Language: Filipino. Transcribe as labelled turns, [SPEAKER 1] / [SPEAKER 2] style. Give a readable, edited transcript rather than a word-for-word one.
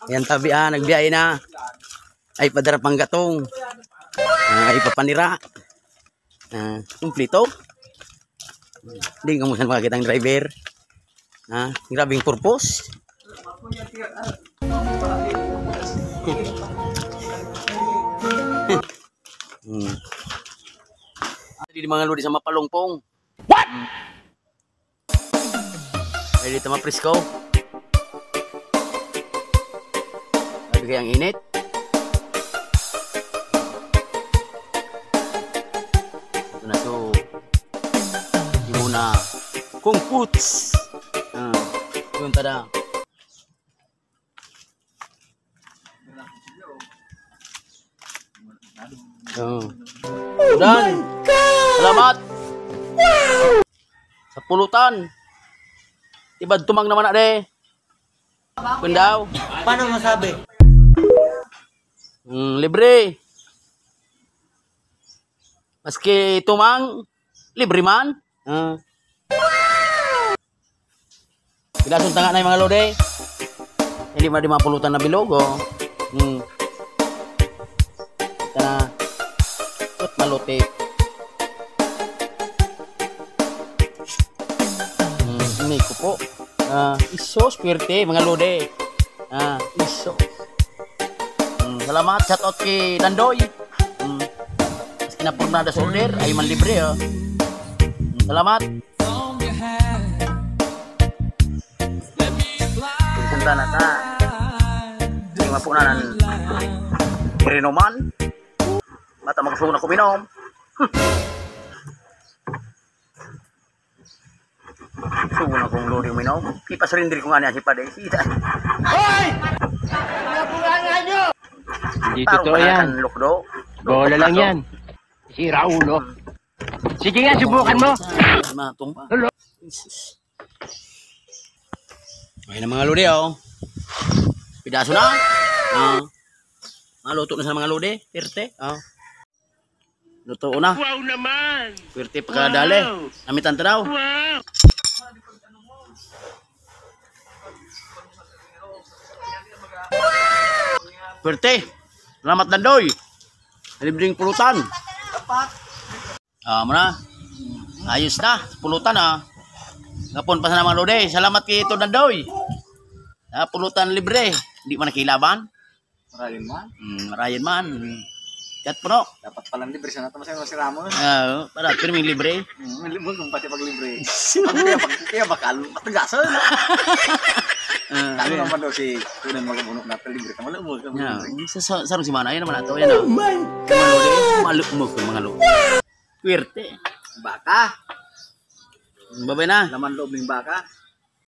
[SPEAKER 1] Yan tabi nagbiyahe na. Ay padara pang gatong. Ay papanira. Kumplito. Hindi ka mo saan makakita ang driver. Grabing purpose. Di mga lodi sa mapalongpong. What? Ay dito mapresko. Sabi kayang init. Ito na to. Hindi muna kung puts. Yun tada. Dan. Salamat. Wow. Sa pulutan. Tibad tumang naman na de. Kundaw.
[SPEAKER 2] Paano masabi?
[SPEAKER 1] Libre. Maski tumang, libre man. Pidasun tanga na yung mga lode. Hindi man di mapulutan na bilog. Ito na. Ito malote. Ini ko po. Iso, spirte, mga lode. Iso. Salamat, shout out kay Dandoy. Maski na pornada sa order, ay man libre. Salamat. Punta na ta. Hindi mapunan ng Rinoman. Mata magsugo na kuminom. Sugo na kong lori uminom. Pipas rin din ko nga niya si Paday.
[SPEAKER 2] Hoy! Napungan nyo!
[SPEAKER 3] Hindi totoo yan. Bola lang yan. Sira ulo. Sige nga, subukan mo.
[SPEAKER 1] Hello. Ay na mga lodi Pidaso na. Maluto na sa mga lodi. Perte. Luto na.
[SPEAKER 3] Wow naman.
[SPEAKER 1] Perte pagkadali. Namitan ta daw.
[SPEAKER 3] Wow.
[SPEAKER 1] Perte. Salamat Dandoy. Libreng pulutan. Muna. Ayos na. Pulutan Ngapon pa sa mga lodi. Salamat kay ito Dandoy. Pulutan libre. Hindi man nakilaban.
[SPEAKER 2] Marayan man.
[SPEAKER 1] Marayan man. Kat po no.
[SPEAKER 2] Dapat palang libre siya natin masaya si Ramos.
[SPEAKER 1] Para pirming libre.
[SPEAKER 2] Libre kung pati pag libre. Kaya bakal. Matigasan. Ano naman daw si Tunan magabunok na libre. Kamala mo.
[SPEAKER 1] Sarong si Manay naman nato. Oh my God! Maluk mo kung mga lodi. Puwerte.
[SPEAKER 2] Baka.
[SPEAKER 1] Babay na.
[SPEAKER 2] Laman loob ng baka.